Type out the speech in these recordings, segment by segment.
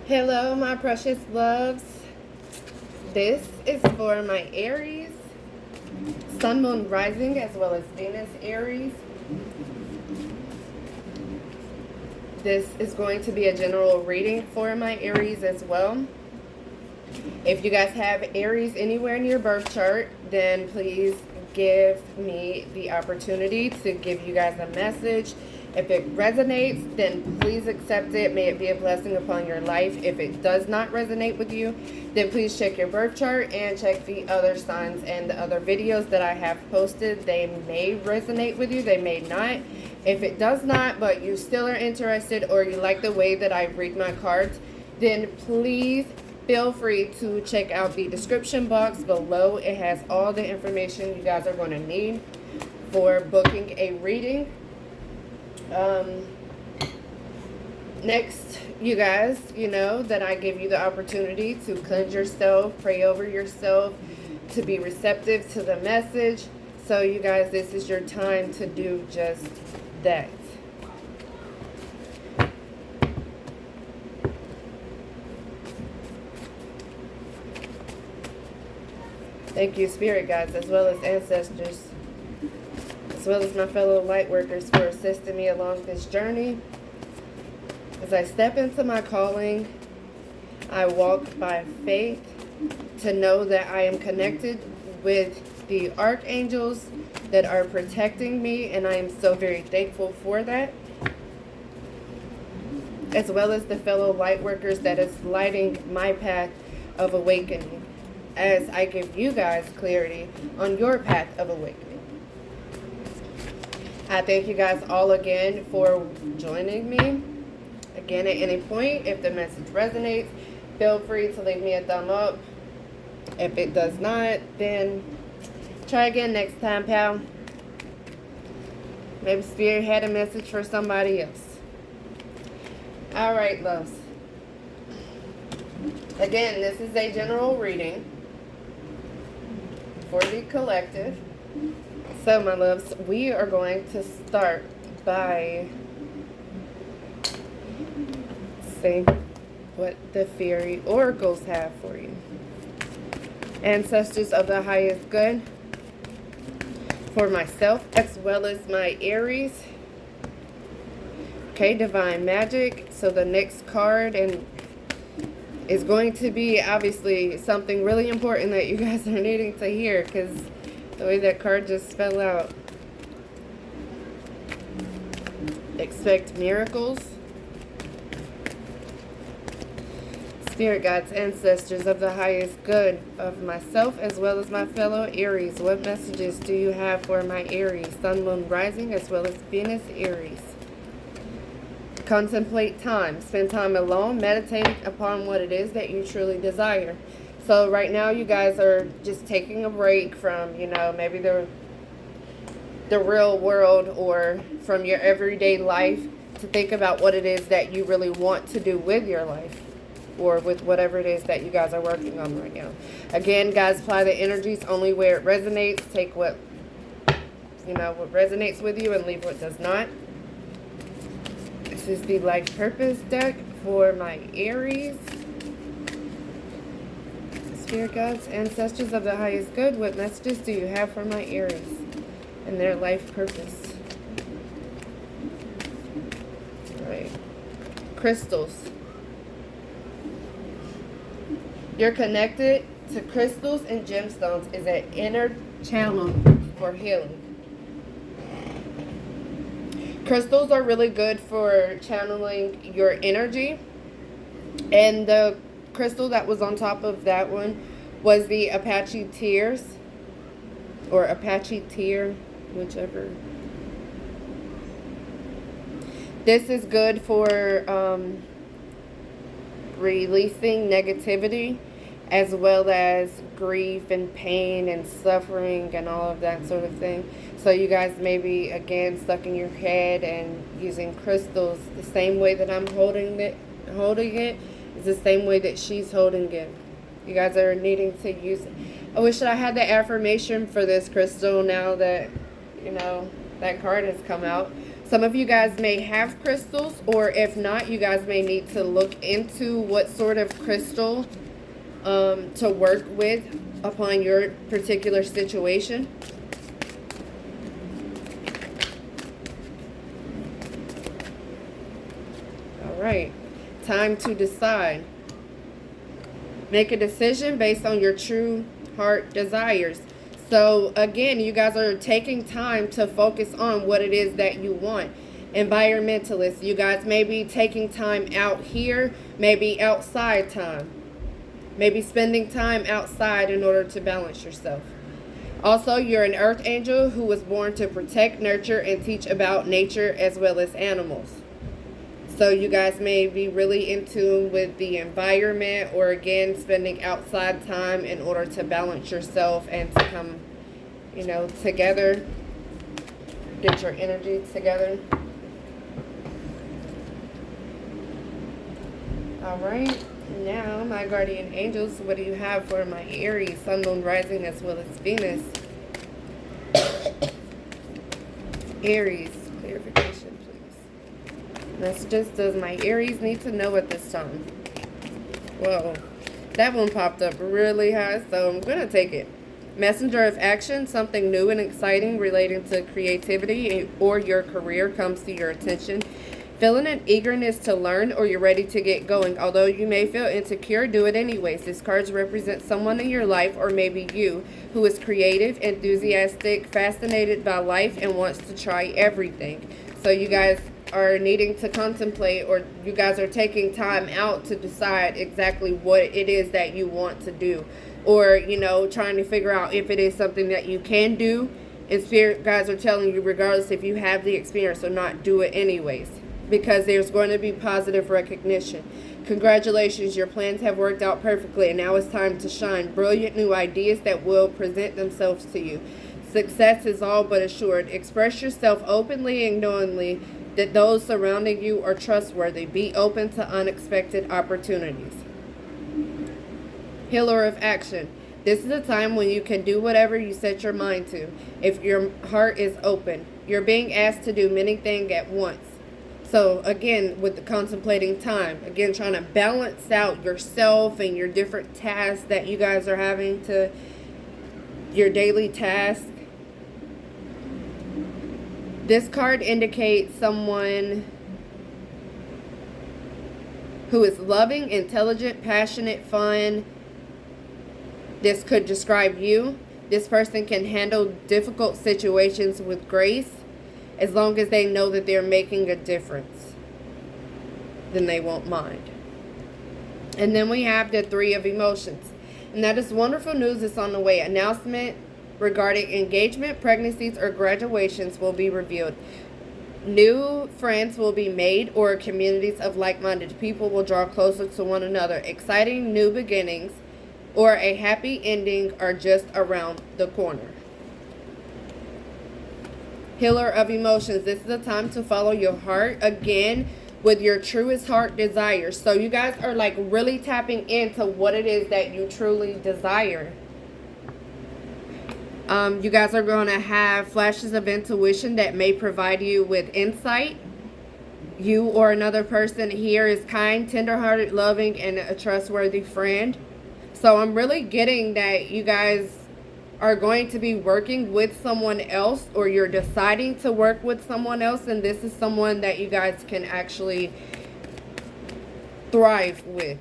Hello, my precious loves. This is for my Aries, Sun, Moon, Rising, as well as Venus, Aries. This is going to be a general reading for my Aries as well. If you guys have Aries anywhere in your birth chart, then please give me the opportunity to give you guys a message. If it resonates, then please accept it. May it be a blessing upon your life. If it does not resonate with you, then please check your birth chart and check the other signs and the other videos that I have posted. They may resonate with you, they may not. If it does not, but you still are interested or you like the way that I read my cards, then please feel free to check out the description box below. It has all the information you guys are going to need for booking a reading. Next, you guys, you know that I give you the opportunity to cleanse yourself, pray over yourself, to be receptive to the message. So you guys, this is your time to do just that. Thank you, spirit guides, as well as ancestors, as well as my fellow light workers for assisting me along this journey. As I step into my calling, I walk by faith to know that I am connected with the archangels that are protecting me, and I am so very thankful for that. As well as the fellow light workers that is lighting my path of awakening, as I give you guys clarity on your path of awakening. I thank you guys all again for joining me. Again, at any point, if the message resonates, feel free to leave me a thumb up. If it does not, then try again next time, pal. Maybe Spirit had a message for somebody else. All right, loves. Again, this is a general reading for the collective. So, my loves, we are going to start by seeing what the fairy oracles have for you. Ancestors of the highest good, for myself as well as my Aries. Okay, divine magic. So the next card is going to be obviously something really important that you guys are needing to hear, because the way that card just fell out. Expect miracles. Spirit guides, ancestors of the highest good, of myself as well as my fellow Aries. What messages do you have for my Aries, Sun, Moon, Rising, as well as Venus, Aries? Contemplate time. Spend time alone, meditating upon what it is that you truly desire. So right now you guys are just taking a break from, you know, maybe the real world or from your everyday life to think about what it is that you really want to do with your life, or with whatever it is that you guys are working on right now. Again, guys, apply the energies only where it resonates. Take what, you know, what resonates with you and leave what does not. This is the life purpose deck for my Aries. Spirit guides, ancestors of the highest good, what messages do you have for my Aries and their life purpose? All right. Crystals. You're connected to crystals and gemstones is an inner channel for healing. Crystals are really good for channeling your energy. And the crystal that was on top of that one was the Apache Tears, or Apache Tear, whichever. This is good for releasing negativity, as well as grief and pain and suffering and all of that sort of thing. So you guys may be, again, stuck in your head and using crystals the same way that I'm holding it is the same way that she's holding it. You guys are needing to use it. I wish that I had the affirmation for this crystal now that, you know, that card has come out. Some of you guys may have crystals, or if not, you guys may need to look into what sort of crystal to work with upon your particular situation. All right, time to decide. Make a decision based on your true heart desires. So again, you guys are taking time to focus on what it is that you want. Environmentalists, you guys may be taking time out here, maybe outside time. Maybe spending time outside in order to balance yourself. Also, you're an earth angel who was born to protect, nurture, and teach about nature as well as animals. So you guys may be really in tune with the environment, or again, spending outside time in order to balance yourself and to come, you know, together. Get your energy together. All right. Now, my guardian angels, what do you have for my Aries, Sun, Moon, Rising, as well as Venus? Aries, clarification, please. Messages, does my Aries need to know at this time? Whoa, that one popped up really high, so I'm going to take it. Messenger of action, something new and exciting relating to creativity or your career comes to your attention. Feeling an eagerness to learn, or you're ready to get going. Although you may feel insecure, do it anyways. These cards represent someone in your life, or maybe you, who is creative, enthusiastic, fascinated by life, and wants to try everything. So you guys are needing to contemplate, or you guys are taking time out to decide exactly what it is that you want to do. Or, you know, trying to figure out if it is something that you can do. And spirit guys are telling you, regardless if you have the experience or not, do it anyways. Because there's going to be positive recognition. Congratulations, your plans have worked out perfectly, and now it's time to shine. Brilliant new ideas that will present themselves to you. Success is all but assured. Express yourself openly and knowingly that those surrounding you are trustworthy. Be open to unexpected opportunities. Healer of action. This is a time when you can do whatever you set your mind to. If your heart is open, you're being asked to do many things at once. So again, with the contemplating time, again, trying to balance out yourself and your different tasks that you guys are having to, your daily task. This card indicates someone who is loving, intelligent, passionate, fun. This could describe you. This person can handle difficult situations with grace. As long as they know that they're making a difference, then they won't mind. And then we have the Three of Emotions. And that is wonderful news that's on the way. Announcement regarding engagement, pregnancies, or graduations will be revealed. New friends will be made, or communities of like-minded people will draw closer to one another. Exciting new beginnings or a happy ending are just around the corner. Healer of emotions. This is a time to follow your heart again with your truest heart desires. So you guys are like really tapping into what it is that you truly desire. You guys are going to have flashes of intuition that may provide you with insight. You or another person here is kind, tenderhearted, loving, and a trustworthy friend. So I'm really getting that you guys are going to be working with someone else, or you're deciding to work with someone else, and this is someone that you guys can actually thrive with.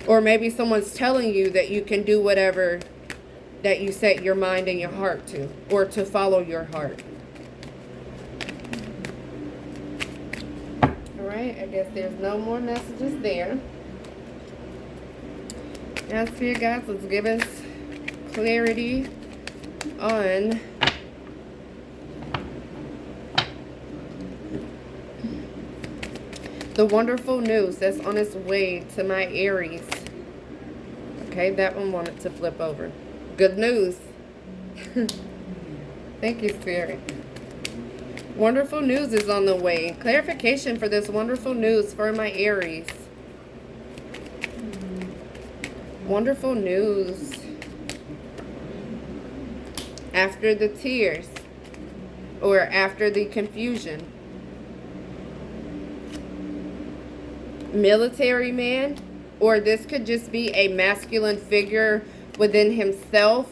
Or maybe someone's telling you that you can do whatever that you set your mind and your heart to, or to follow your heart. Alright, I guess there's no more messages there. Now, Spirit guys, let's give us clarity on the wonderful news that's on its way to my Aries. Okay, that one wanted to flip over. Good news. Thank you, Spirit. Wonderful news is on the way. Clarification for this wonderful news for my Aries. Wonderful news. After the tears, or after the confusion. Military man, or this could just be a masculine figure within himself,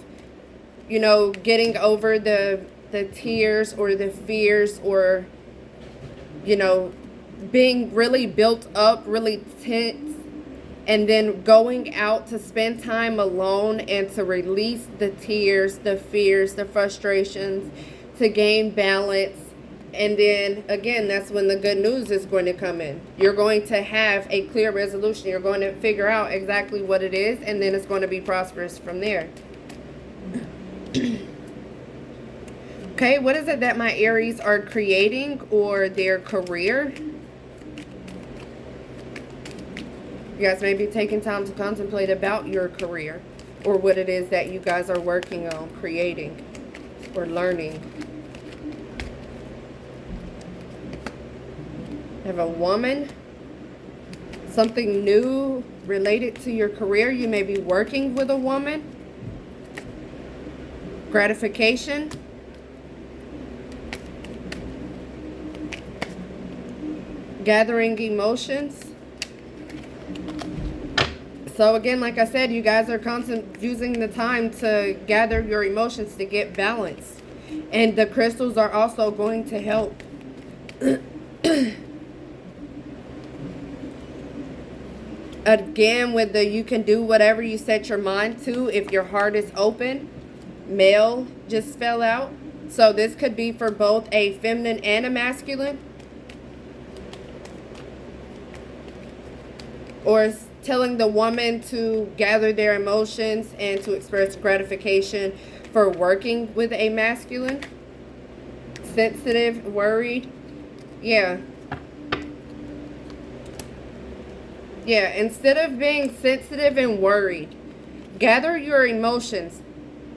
you know, getting over the tears or the fears, or, you know, being really built up, really tense, and then going out to spend time alone and to release the tears, the fears, the frustrations, to gain balance. And then again, that's when the good news is going to come in. You're going to have a clear resolution. You're going to figure out exactly what it is, and then it's going to be prosperous from there. Okay, what is it that my Aries are creating, or their career? You guys may be taking time to contemplate about your career, or what it is that you guys are working on, creating, or learning. I have a woman. Something new related to your career. You may be working with a woman. Gratification. Gathering emotions. So again, like I said, you guys are constantly using the time to gather your emotions to get balance. And the crystals are also going to help. Again, with the you can do whatever you set your mind to if your heart is open. Male just fell out. So this could be for both a feminine and a masculine. Or telling the woman to gather their emotions and to express gratification for working with a masculine. Sensitive, worried. Yeah. Yeah, instead of being sensitive and worried, gather your emotions.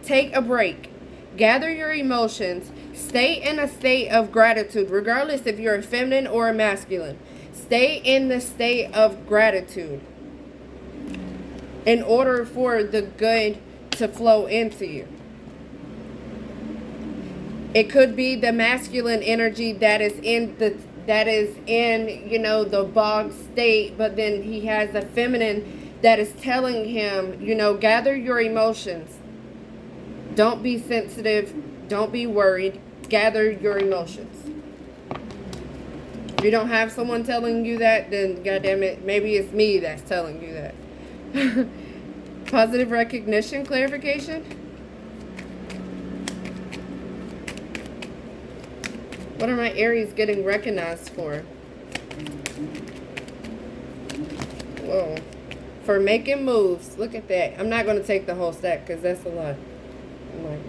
Take a break. Gather your emotions. Stay in a state of gratitude, regardless if you're a feminine or a masculine. Stay in the state of gratitude in order for the good to flow into you. It could be the masculine energy that is in you know, the bog state, but then he has a feminine that is telling him, you know, gather your emotions. Don't be sensitive. Don't be worried. Gather your emotions. If you don't have someone telling you that, then goddamn it, maybe it's me that's telling you that. Positive recognition, clarification. What are my Aries getting recognized for? Whoa. For making moves. Look at that. I'm not going to take the whole stack because that's a lot. Like,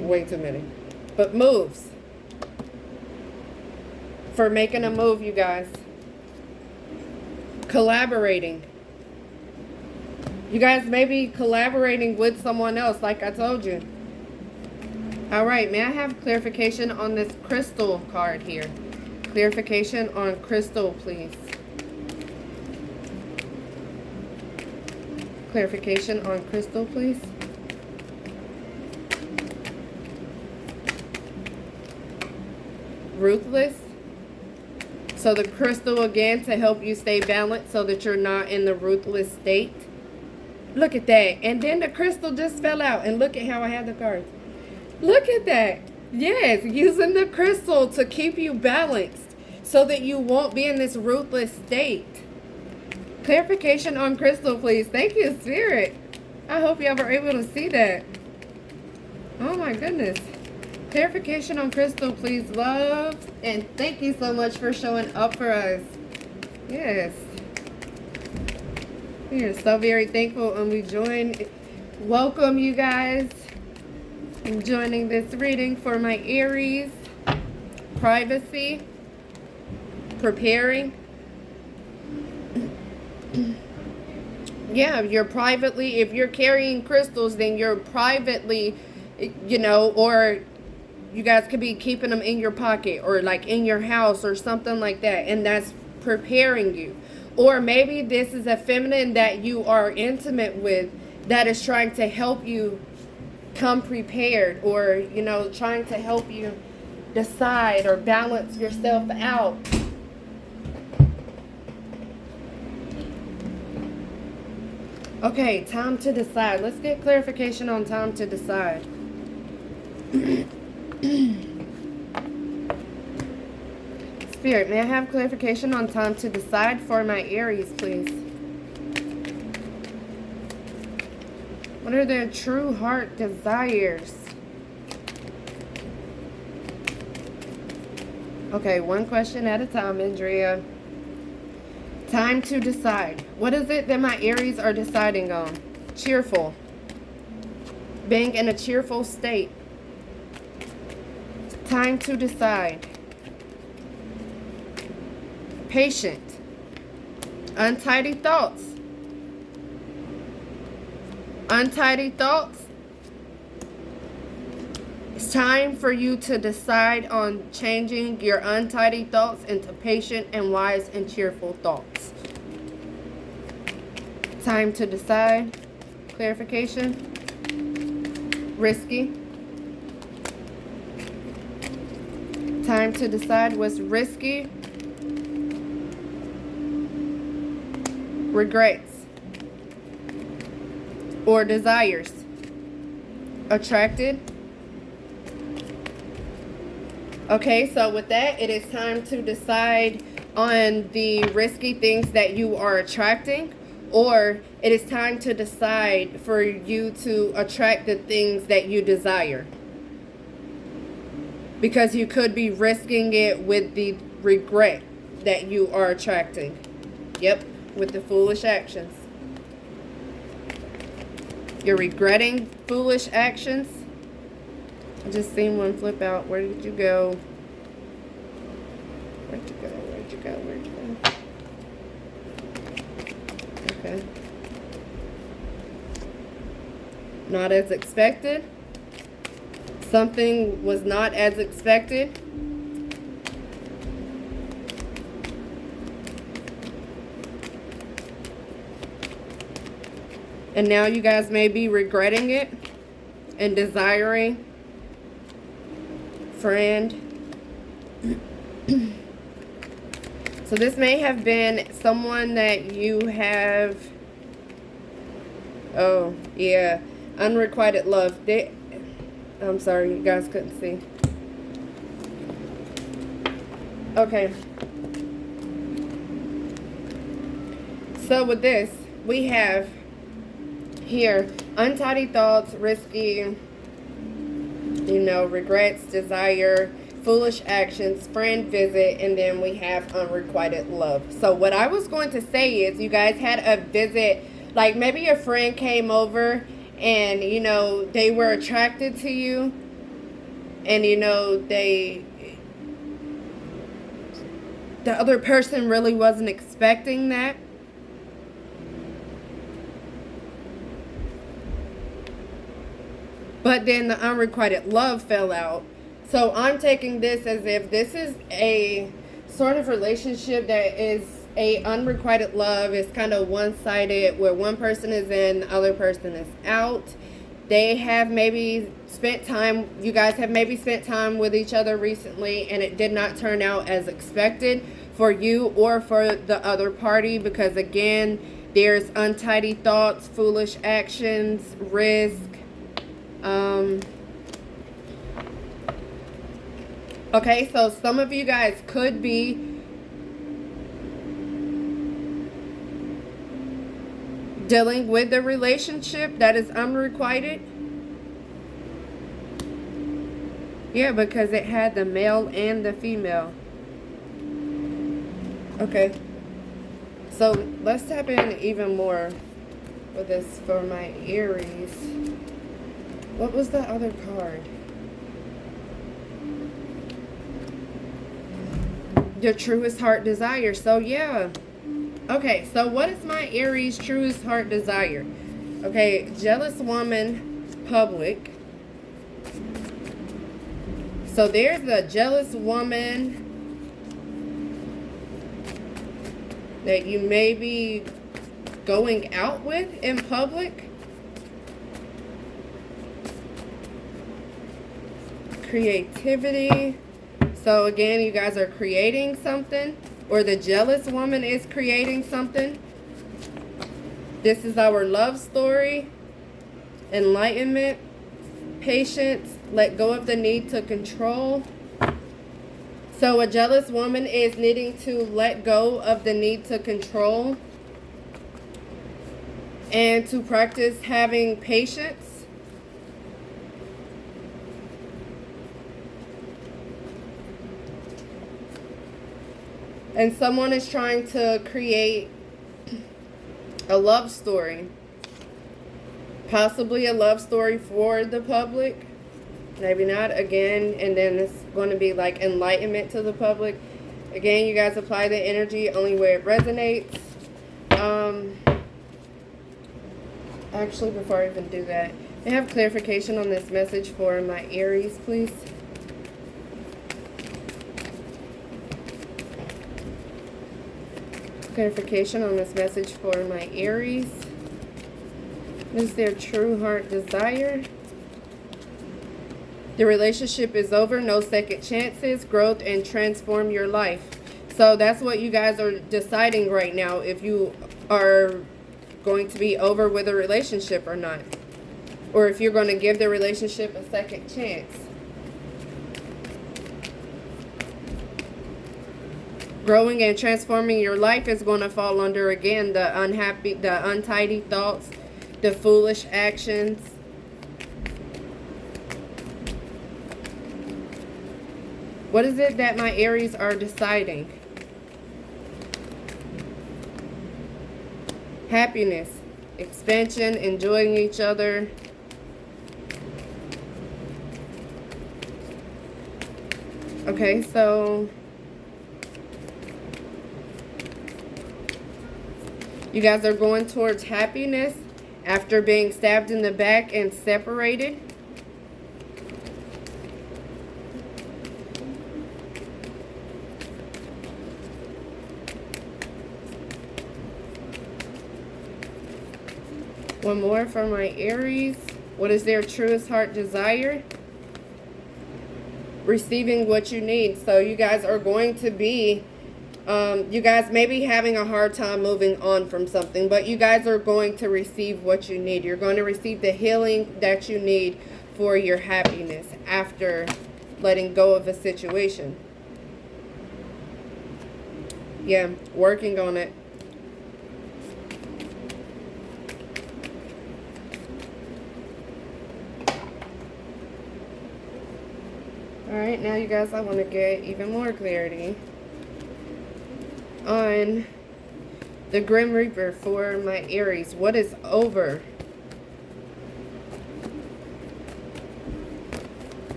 way too many. But moves. For making a move, you guys. Collaborating. You guys may be collaborating with someone else, like I told you. Alright, may I have clarification on this crystal card here? Clarification on crystal, please. Clarification on crystal, please. Ruthless. So the crystal, again, to help you stay balanced so that you're not in the ruthless state. Look at that. And then the crystal just fell out. And look at how I have the cards. Look at that. Yes, using the crystal to keep you balanced so that you won't be in this ruthless state. Clarification on crystal, please. Thank you, Spirit. I hope y'all were able to see that. Oh, my goodness. Clarification on crystal, please, love. And thank you so much for showing up for us. Yes. We are so very thankful, and we welcome you guys in joining this reading for my Aries. Privacy. Preparing. Yeah, you're privately, if you're carrying crystals, then you're privately, you know, or you guys could be keeping them in your pocket or like in your house or something like that. And that's preparing you. Or maybe this is a feminine that you are intimate with that is trying to help you come prepared, or, you know, trying to help you decide or balance yourself out. Okay, time to decide. Let's get clarification on time to decide. Spirit, may I have clarification on time to decide for my Aries, please? What are their true heart desires? Okay, one question at a time, Andrea. Time to decide. What is it that my Aries are deciding on? Cheerful. Being in a cheerful state. Time to decide. Patient. Untidy thoughts. Untidy thoughts. It's time for you to decide on changing your untidy thoughts into patient and wise and cheerful thoughts. Time to decide. Clarification. Risky. Time to decide what's risky. Regrets. Or desires. Attracted. Okay, so with that, it is time to decide on the risky things that you are attracting, or it is time to decide for you to attract the things that you desire. Because you could be risking it with the regret that you are attracting. Yep, with the foolish actions. You're regretting foolish actions. I just seen one flip out. Where did you go? Where'd you go? Where'd you go? Where'd you go? Okay. Not as expected. Something was not as expected. And now you guys may be regretting it and desiring. Friend. So this may have been someone that you have, oh yeah, unrequited love. I'm sorry, you guys couldn't see. Okay. So with this, we have here untidy thoughts, risky, regrets, desire, foolish actions, friend visit, and then we have unrequited love. So what I was going to say is you guys had a visit, like maybe a friend came over and, they were attracted to you and, the other person really wasn't expecting that. But then the unrequited love fell out. So I'm taking this as if this is a sort of relationship that is a unrequited love. It's kind of one-sided where one person is in, the other person is out. They have maybe spent time, you guys have maybe spent time with each other recently and it did not turn out as expected for you or for the other party because again, there's untidy thoughts, foolish actions, risk. Okay, so some of you guys could be dealing with a relationship that is unrequited. Yeah, because it had the male and the female. Okay. So let's tap in even more with this for my Aries. What was the other card? Your truest heart desire. So yeah. Okay, so what is my Aries truest heart desire? Okay, jealous woman, public. So there's the jealous woman that you may be going out with in public. Creativity. So again, you guys are creating something, or the jealous woman is creating something. This is our love story. Enlightenment, patience, let go of the need to control. So a jealous woman is needing to let go of the need to control and to practice having patience. And someone is trying to create a love story. Possibly a love story for the public. Maybe not. Again, and then it's going to be like enlightenment to the public. Again, you guys apply the energy only where it resonates. Actually, before I even do that, I have clarification on this message for my Aries, please. Clarification on this message for my Aries. What is their true heart desire? The relationship is over, no second chances, growth, and transform your life. So that's what you guys are deciding right now, if you are going to be over with a relationship or not. Or if you're going to give the relationship a second chance. Growing and transforming your life is going to fall under, again, the unhappy, the untidy thoughts, the foolish actions. What is it that my Aries are deciding? Happiness, expansion, enjoying each other. Okay, so you guys are going towards happiness after being stabbed in the back and separated. One more for my Aries. What is their truest heart desire? Receiving what you need. So you guys are going to be, you guys may be having a hard time moving on from something, but you guys are going to receive what you need. You're going to receive the healing that you need for your happiness after letting go of a situation. Yeah, working on it. Alright, now you guys, I want to get even more clarity on the Grim Reaper for my Aries. What is over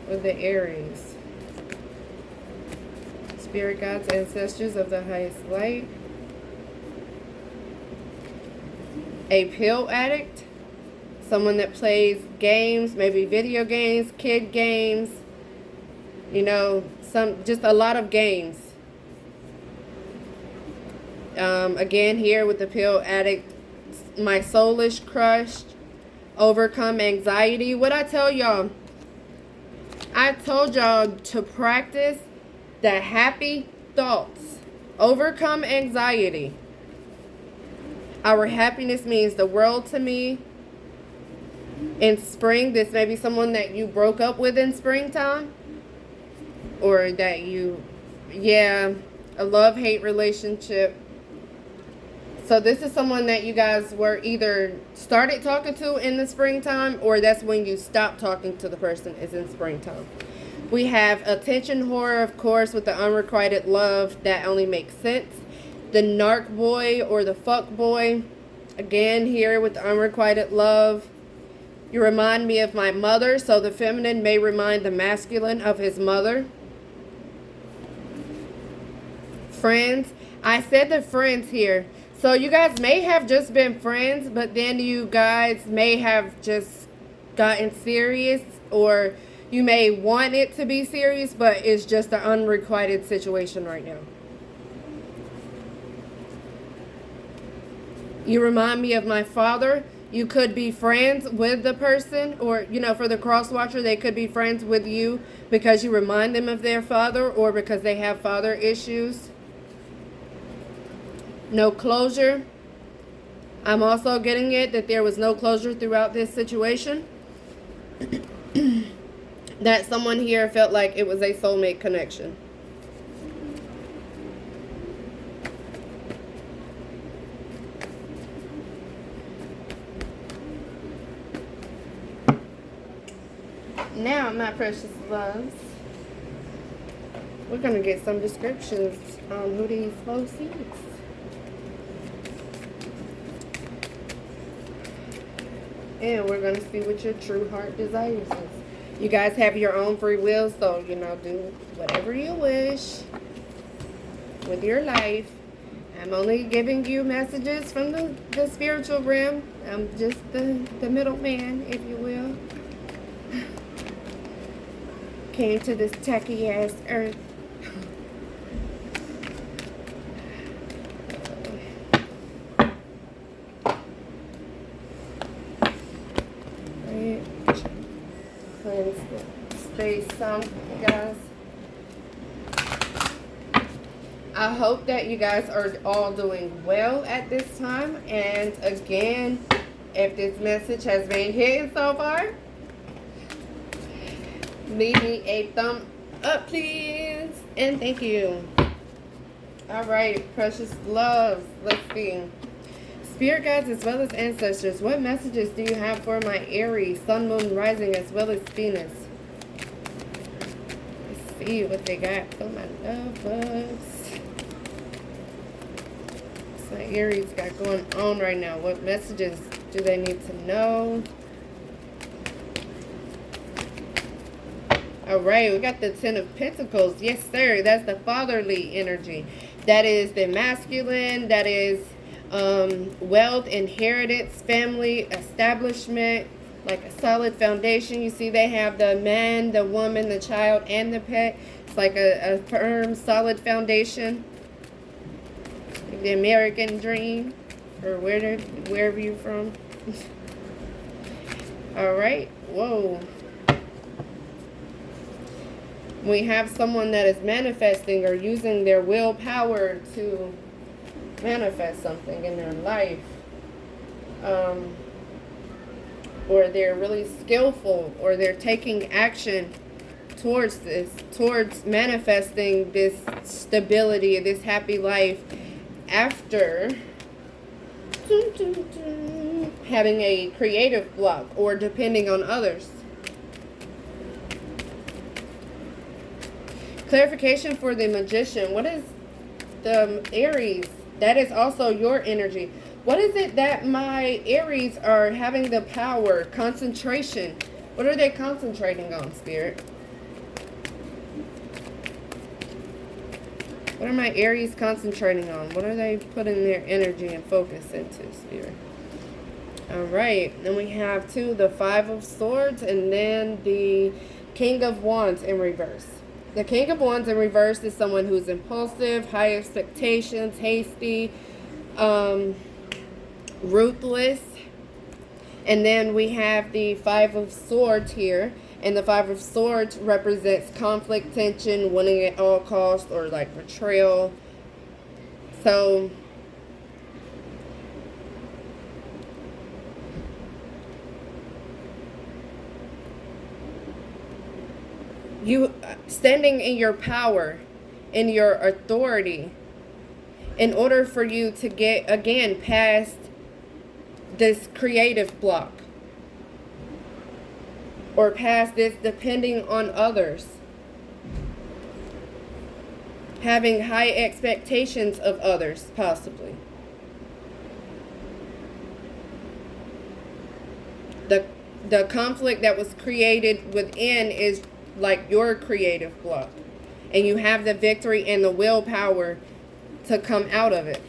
with the Aries? Spirit guides, ancestors of the highest light. A pill addict. Someone that plays games, maybe video games, kid games. You know, just a lot of games. Again, here with the pill addict, my soul is crushed. Overcome anxiety. What I tell y'all, I told y'all to practice the happy thoughts. Overcome anxiety. Our happiness means the world to me. In spring, this may be someone that you broke up with in springtime. Or that you, a love-hate relationship. So this is someone that you guys were either started talking to in the springtime, or that's when you stopped talking to the person is in springtime. We have attention whore, of course, with the unrequited love. That only makes sense. The narc boy or the fuck boy. Again, here with the unrequited love. You remind me of my mother. So the feminine may remind the masculine of his mother. Friends. I said the friends here. So you guys may have just been friends, but then you guys may have just gotten serious, or you may want it to be serious, but it's just an unrequited situation right now. You remind me of my father. You could be friends with the person, or, you know, for the cross watcher, they could be friends with you because you remind them of their father, or because they have father issues. No closure. I'm also getting it that there was no closure throughout this situation. That someone here felt like it was a soulmate connection. Now, my precious loves, we're going to get some descriptions on who these folks is. And we're going to see what your true heart desires is. You guys have your own free will, so, you know, do whatever you wish with your life. I'm only giving you messages from the spiritual realm. I'm just the middleman, if you will. Came to this tacky ass earth. Right. Cleanse the space some, guys. I hope that you guys are all doing well at this time. And again, if this message has been hitting so far, leave me a thumb up, please. And thank you. All right, precious loves. Let's see. Spirit guides as well as ancestors, what messages do you have for my Aries, Sun, Moon, Rising, as well as Venus? Let's see what they got for my lovers. What's my Aries got going on right now? What messages do they need to know? All right, we got the Ten of Pentacles. Yes, sir. That's the fatherly energy. That is the masculine. That is wealth, inheritance, family, establishment, like a solid foundation. You see they have the man, the woman, the child, and the pet. It's like a firm, solid foundation. Like the American dream, or wherever you're from. All right. Whoa. We have someone that is manifesting or using their willpower to manifest something in their life. Or they're really skillful, or they're taking action towards this, towards manifesting this stability, this happy life after having a creative block or depending on others. Clarification for the Magician. What is the Aries? That is also your energy. What is it that my Aries are having the power, concentration? What are they concentrating on, Spirit? What are my Aries concentrating on? What are they putting their energy and focus into, Spirit? All right. Then we have the Five of Swords, and then the King of Wands in reverse. The King of Wands in reverse is someone who's impulsive, high expectations, hasty, ruthless. And then we have the Five of Swords here. And the Five of Swords represents conflict, tension, winning at all costs, or like betrayal. So you standing in your power, in your authority, in order for you to get, again, past this creative block, or past this depending on others, having high expectations of others, possibly. The conflict that was created within is like your creative block, and you have the victory and the willpower to come out of it.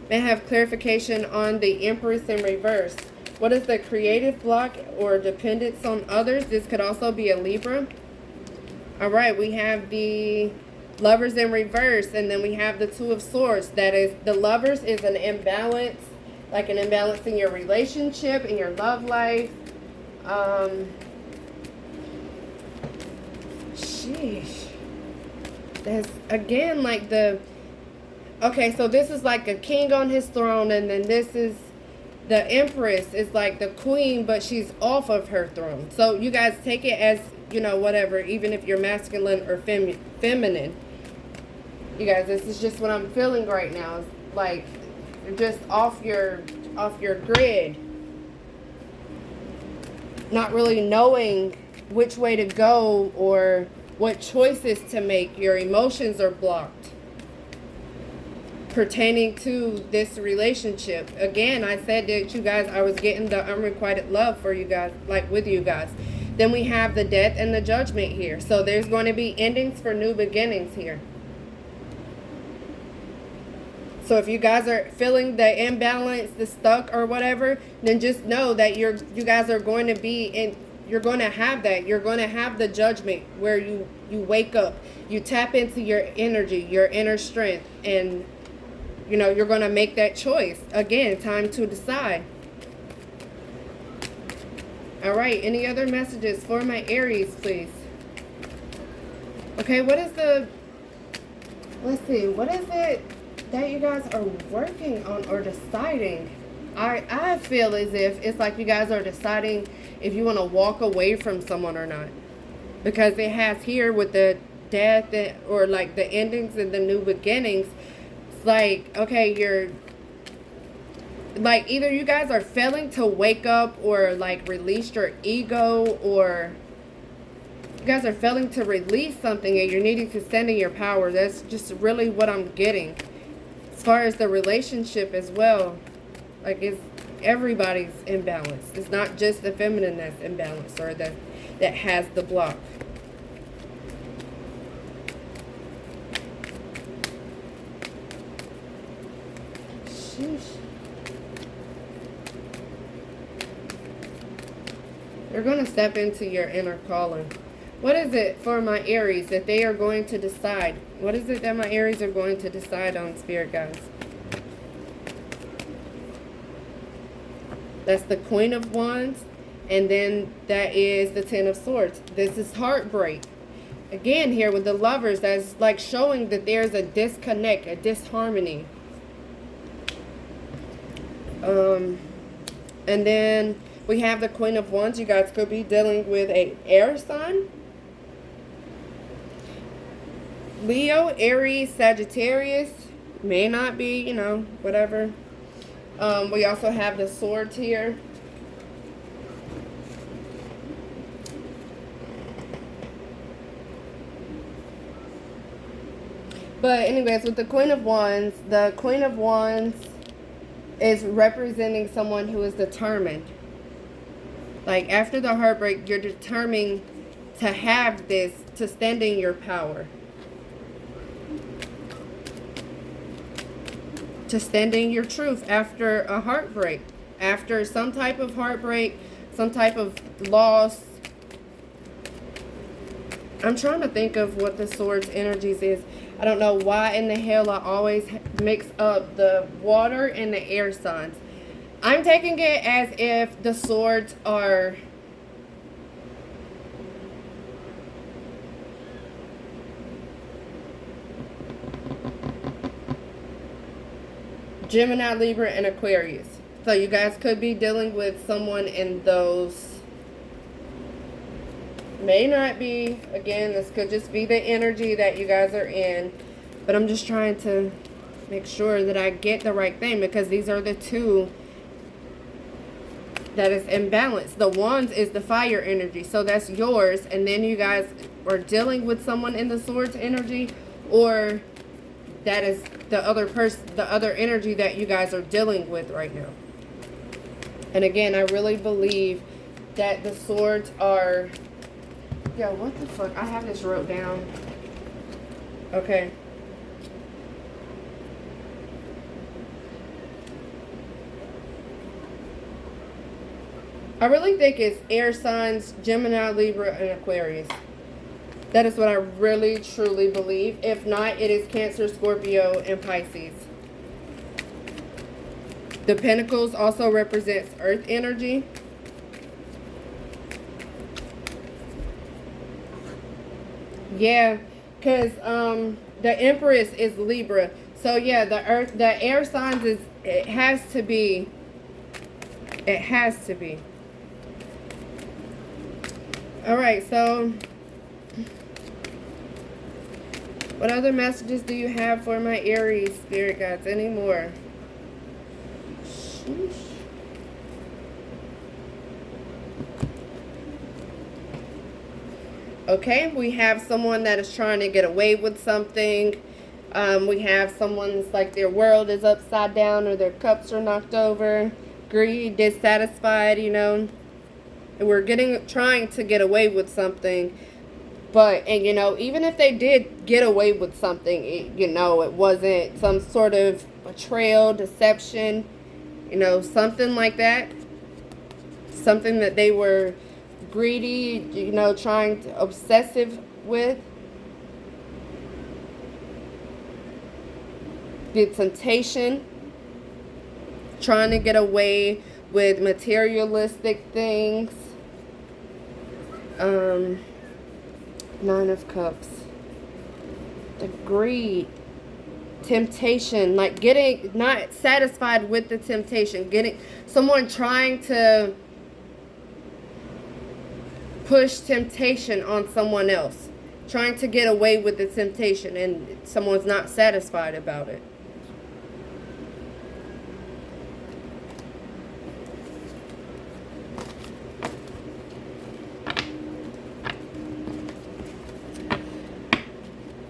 May I have clarification on the Empress in reverse? What is the creative block or dependence on others? This could also be a Libra. All right, we have the Lovers in reverse, and then we have the Two of Swords. That is, the Lovers is an imbalance like an imbalance in your relationship, in your love life. Sheesh. There's, again, like the... Okay, so this is like a king on his throne, and then this is the empress is like the queen, but she's off of her throne. So you guys take it as, you know, whatever, even if you're masculine or feminine. You guys, this is just what I'm feeling right now. It's like you're just off your grid. Not really knowing which way to go or what choices to make. Your emotions are blocked pertaining to this relationship. Again, I said that you guys, I was getting the unrequited love for you guys, like with you guys. Then we have the death and the judgment here. So there's going to be endings for new beginnings here. So if you guys are feeling the imbalance, the stuck or whatever, then just know that you guys are going to be in, you're going to have that. You're going to have the judgment where you wake up, you tap into your energy, your inner strength, and you know, you're going to make that choice. Again, time to decide. All right, any other messages for my Aries, please? Okay, what is the, let's see, what is it that you guys are working on or deciding? I feel as if it's like you guys are deciding if you want to walk away from someone or not. Because it has here with the death or like the endings and the new beginnings. It's like, okay, you're like either you guys are failing to wake up or like release your ego, or you guys are failing to release something and you're needing to stand in your power. That's just really what I'm getting. As far as the relationship as well, like it's everybody's imbalanced. It's not just the feminine that's imbalanced or that has the block. Sheesh. You're going to step into your inner calling. What is it for my Aries that they are going to decide? What is it that my Aries are going to decide on, Spirit guys? That's the Queen of Wands. And then that is the Ten of Swords. This is heartbreak. Again, here with the Lovers, that's like showing that there's a disconnect, a disharmony. And then we have the Queen of Wands. You guys could be dealing with an air sign. Leo, Aries, Sagittarius. May not be, you know, whatever. We also have the Swords here. But anyways, with the Queen of Wands is representing someone who is determined. Like after the heartbreak, you're determined to have this, to stand in your power. To stand in your truth after a heartbreak. After some type of heartbreak, some type of loss. I'm trying to think of what the Swords energies is. I don't know why in the hell I always mix up the water and the air signs. I'm taking it as if the Swords are Gemini, Libra, and Aquarius. So you guys could be dealing with someone in those. May not be. Again, this could just be the energy that you guys are in. But I'm just trying to make sure that I get the right thing, because these are the two that is imbalanced. The Wands is the fire energy. So that's yours. And then you guys are dealing with someone in the Swords energy, or that is the other person, the other energy that you guys are dealing with right now. And again, I really believe that the Swords are... Yo, what the fuck? I have this wrote down. Okay. I really think it's air signs, Gemini, Libra, and Aquarius. That is what I really, truly believe. If not, it is Cancer, Scorpio, and Pisces. The Pentacles also represents earth energy. Yeah, because the Empress is Libra. So yeah, the air signs is, it has to be. It has to be. Alright, so what other messages do you have for my Aries spirit guides? Any more? Sheesh. Okay, we have someone that is trying to get away with something. We have someone's like their world is upside down or their cups are knocked over. Greed, dissatisfied, you know. And we're trying to get away with something. But, and you know, even if they did get away with something, you know, it wasn't some sort of betrayal, deception, you know, something like that. Something that they were greedy, you know, obsessive with. The temptation, trying to get away with materialistic things. 9 of Cups. The greed, temptation, like not satisfied with the temptation, someone trying to push temptation on someone else, trying to get away with the temptation, and someone's not satisfied about it.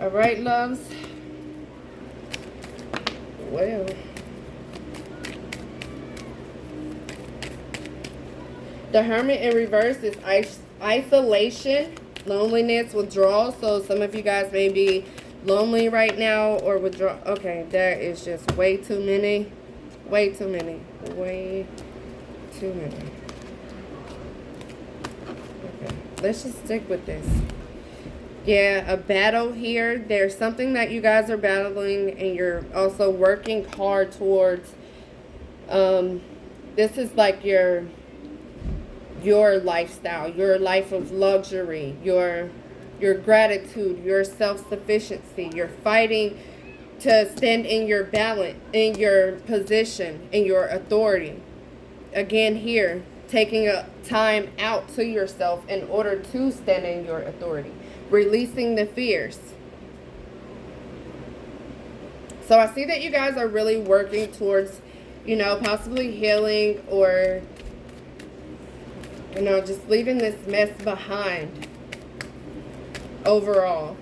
All right, loves. Well, the Hermit in reverse is isolation, loneliness, withdrawal. So some of you guys may be lonely right now or withdraw. Okay, that is just way too many. Way too many. Way too many. Okay, let's just stick with this. Yeah, a battle here. There's something that you guys are battling and you're also working hard towards. This is like your lifestyle, your life of luxury, your gratitude, your self-sufficiency. You're fighting to stand in your balance, in your position, in your authority. Again here, taking a time out to yourself in order to stand in your authority. Releasing the fears. So I see that you guys are really working towards, you know, possibly healing or, you know, just leaving this mess behind overall.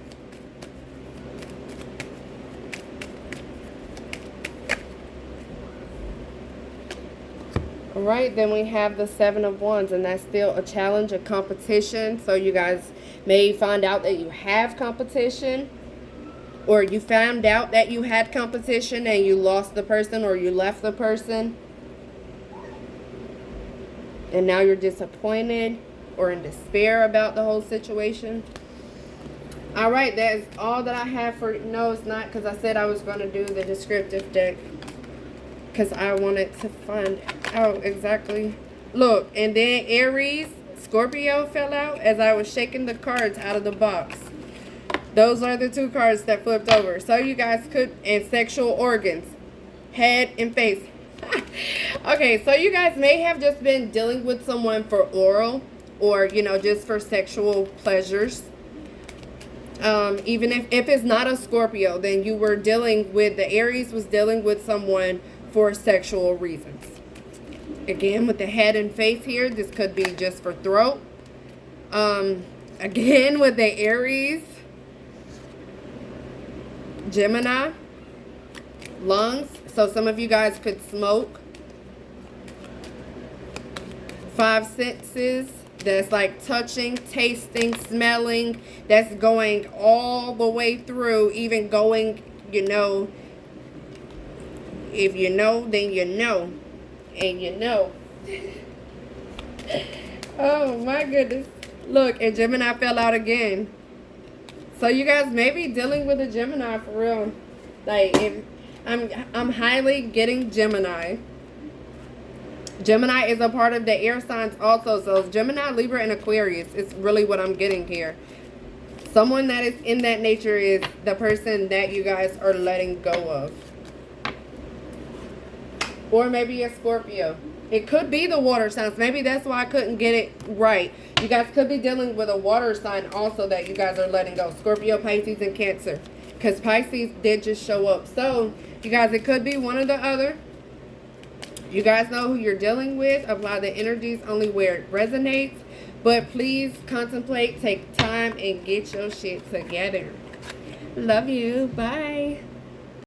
All right, then we have the 7 of Wands, and that's still a challenge, a competition. So you guys may find out that you have competition, or you found out that you had competition and you lost the person or you left the person. And now you're disappointed or in despair about the whole situation. All right, that is all that I have for... No, it's not, because I said I was going to do the descriptive deck. Because I wanted to find out exactly. Look, and then Aries, Scorpio fell out as I was shaking the cards out of the box. Those are the 2 cards that flipped over. So you guys could... And sexual organs. Head and face. Okay, so you guys may have just been dealing with someone for oral. Or, you know, just for sexual pleasures. Even if it's not a Scorpio, then you were dealing with... The Aries was dealing with someone for sexual reasons. Again, with the head and face here, this could be just for throat. Again, with the Aries, Gemini, lungs. So some of you guys could smoke. 5 senses. That's like touching, tasting, smelling. That's going all the way through, even going, you know... If you know, then you know. And you know. Oh, my goodness. Look, and Gemini fell out again. So you guys may be dealing with a Gemini for real. Like, if I'm highly getting Gemini. Gemini is a part of the air signs also. So Gemini, Libra, and Aquarius is really what I'm getting here. Someone that is in that nature is the person that you guys are letting go of. Or maybe a Scorpio. It could be the water signs. Maybe that's why I couldn't get it right. You guys could be dealing with a water sign also that you guys are letting go. Scorpio, Pisces, and Cancer. Because Pisces did just show up. So, you guys, it could be one or the other. You guys know who you're dealing with. Apply the energies only where it resonates. But please contemplate, take time, and get your shit together. Love you. Bye.